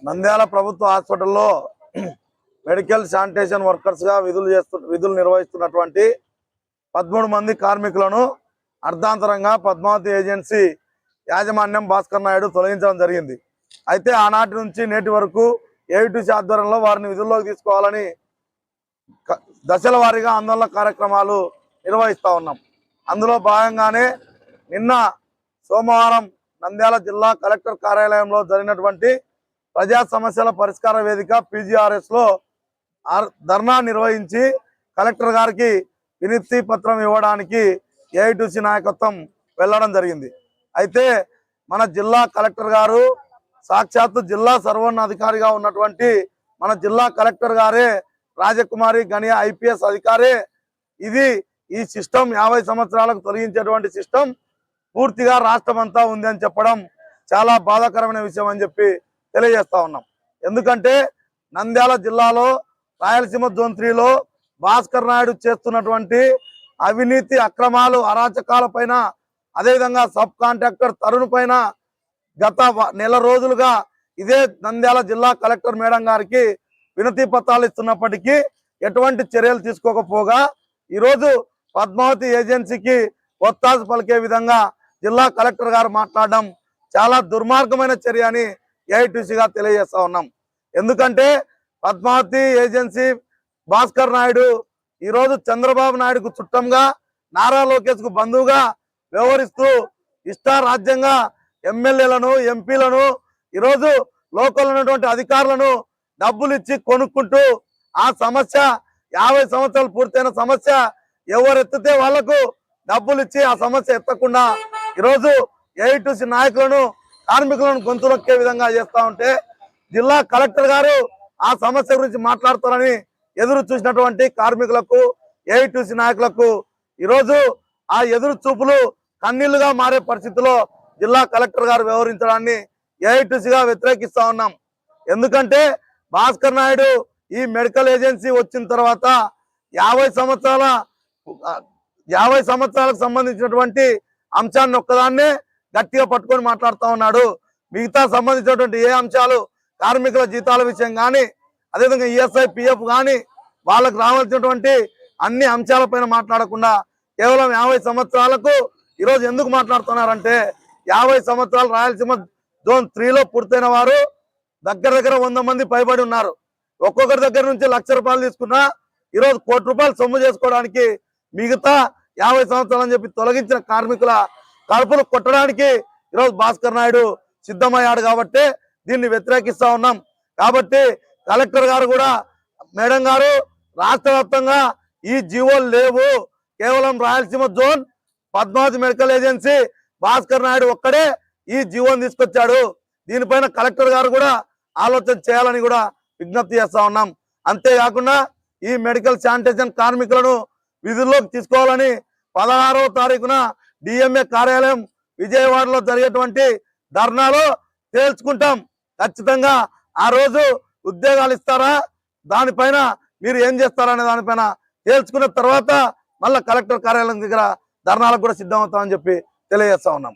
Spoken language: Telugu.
నంద్యాల ప్రభుత్వ హాస్పిటల్లో మెడికల్ శానిటేషన్ వర్కర్స్ గా విధులు నిర్వహిస్తున్నటువంటి 13 మంది కార్మికులను అర్ధాంతరంగా పద్మావతి ఏజెన్సీ యాజమాన్యం భాస్కర్ నాయుడు తొలగించడం జరిగింది. అయితే ఆనాటి నుంచి నేటి వరకు ఏఐటీసీ ఆధ్వర్యంలో వారిని విధుల్లోకి తీసుకోవాలని దశల వారీగా ఆందోళన కార్యక్రమాలు నిర్వహిస్తూ ఉన్నాం. అందులో భాగంగానే నిన్న సోమవారం నంద్యాల జిల్లా కలెక్టర్ కార్యాలయంలో జరిగినటువంటి ప్రజా సమస్యల పరిష్కార వేదిక PGRS లో ధర్నా నిర్వహించి కలెక్టర్ గారికి వినతి పత్రం ఇవ్వడానికి ఏఐటీసీ నాయకత్వం వెళ్ళడం జరిగింది. అయితే మన జిల్లా కలెక్టర్ గారు సాక్షాత్తు జిల్లా సర్వోన్నతాధికారిగా ఉన్నటువంటి మన జిల్లా కలెక్టర్ గారే రాజకుమారి గనియా IPS అధికారే ఈ సిస్టమ్ 50 సంవత్సరాలకు తొలగించేటువంటి సిస్టమ్ పూర్తిగా రాష్ట్రం అంతా ఉంది అని చెప్పడం చాలా బాధాకరమైన విషయం అని చెప్పి తెలియజేస్తా ఉన్నాం. ఎందుకంటే నంద్యాల జిల్లాలో రాయలసీమ జోన్ 3లో భాస్కర్ నాయుడు చేస్తున్నటువంటి అవినీతి అక్రమాలు అరాచకాల పైన, అదేవిధంగా సబ్ కాంట్రాక్టర్ తరుణ్ పైన గత నెల రోజులుగా ఇదే నంద్యాల జిల్లా కలెక్టర్ మేడం గారికి వినతి పత్రాలు ఇస్తున్నప్పటికీ ఎటువంటి చర్యలు తీసుకోకపోగా ఈరోజు పద్మావతి ఏజెన్సీకి ఒత్తాసు పలికే విధంగా జిల్లా కలెక్టర్ గారు మాట్లాడడం చాలా దుర్మార్గమైన చర్య అని ఏఐటీసీగా తెలియజేస్తా ఉన్నాం. ఎందుకంటే పద్మావతి ఏజెన్సీ భాస్కర్ నాయుడు ఈరోజు చంద్రబాబు నాయుడుకు చుట్టంగా, నారా లోకేష్ కు బంధువుగా వ్యవహరిస్తూ ఇష్టారాజ్యంగా ఎమ్మెల్యేలను ఎంపీలను ఈరోజు లోకల్ ఉన్నటువంటి అధికారులను డబ్బులు ఇచ్చి కొనుక్కుంటూ ఆ సమస్య 50 సంవత్సరాలు పూర్తయిన సమస్య ఎవరు ఎత్తితే వాళ్లకు డబ్బులు ఇచ్చి ఆ సమస్య ఎత్తకుండా ఈరోజు ఏఐటీసీ నాయకులను కార్మికులను గొంతులొక్కే విధంగా చేస్తా ఉంటే జిల్లా కలెక్టర్ గారు ఆ సమస్య గురించి మాట్లాడతారని ఎదురు చూసినటువంటి కార్మికులకు ఏఐటీసీ నాయకులకు ఈరోజు ఆ ఎదురు చూపులు కన్నీళ్లుగా మారే పరిస్థితిలో జిల్లా కలెక్టర్ గారు వ్యవహరించడాన్ని ఏఐటీసీగా వ్యతిరేకిస్తా ఉన్నాం. ఎందుకంటే భాస్కర్ నాయుడు ఈ మెడికల్ ఏజెన్సీ వచ్చిన తర్వాత 50 సంవత్సరాలకు సంబంధించినటువంటి అంశాన్ని ఒక్కదాన్నే గట్టిగా పట్టుకొని మాట్లాడుతూ ఉన్నాడు. మిగతా సంబంధించినటువంటి ఏ అంశాలు, కార్మికుల జీతాల విషయం కానీ, అదేవిధంగా ESI PF కానీ, వాళ్ళకు రావాల్సినటువంటి అన్ని అంశాలపైన మాట్లాడకుండా కేవలం 50 సంవత్సరాలకు ఈరోజు ఎందుకు మాట్లాడుతున్నారంటే 50 సంవత్సరాలు రాయలసీమ జోన్ 3లో పూర్తయిన వారు దగ్గర 100 మంది పైబడి ఉన్నారు. ఒక్కొక్కరి దగ్గర నుంచి ₹1,00,000 తీసుకున్నా ఈరోజు ₹1,00,00,000 సొమ్ము చేసుకోవడానికి మిగతా 50 సంవత్సరాలు అని చెప్పి తొలగించిన కార్మికుల కడుపులు కొట్టడానికి ఈరోజు భాస్కర్ నాయుడు సిద్ధమయ్యాడు. కాబట్టి దీన్ని వ్యతిరేకిస్తా ఉన్నాం. కాబట్టి కలెక్టర్ గారు కూడా, మేడం గారు, రాష్ట్ర వ్యాప్తంగా ఈ జీవోలు లేవు, కేవలం Rayalaseema zone Padmavati medical agency Bhaskar Naidu ఒక్కడే ఈ జీవోని తీసుకొచ్చాడు. దీనిపైన కలెక్టర్ గారు కూడా ఆలోచన చేయాలని కూడా విజ్ఞప్తి చేస్తా ఉన్నాం. అంతేకాకుండా ఈ మెడికల్ శానిటేషన్ కార్మికులను విధుల్లోకి తీసుకోవాలని 16వ తారీఖున DMA కార్యాలయం విజయవాడలో జరిగేటువంటి ధర్నాలో తేల్చుకుంటాం. ఖచ్చితంగా ఆ రోజు ఉద్యోగాలు ఇస్తారా, దానిపైన మీరు ఏం చేస్తారనే దానిపైన తేల్చుకున్న తర్వాత మళ్ళీ కలెక్టర్ కార్యాలయం దగ్గర ధర్నాలకు కూడా సిద్ధమవుతామని చెప్పి తెలియజేస్తా ఉన్నాం.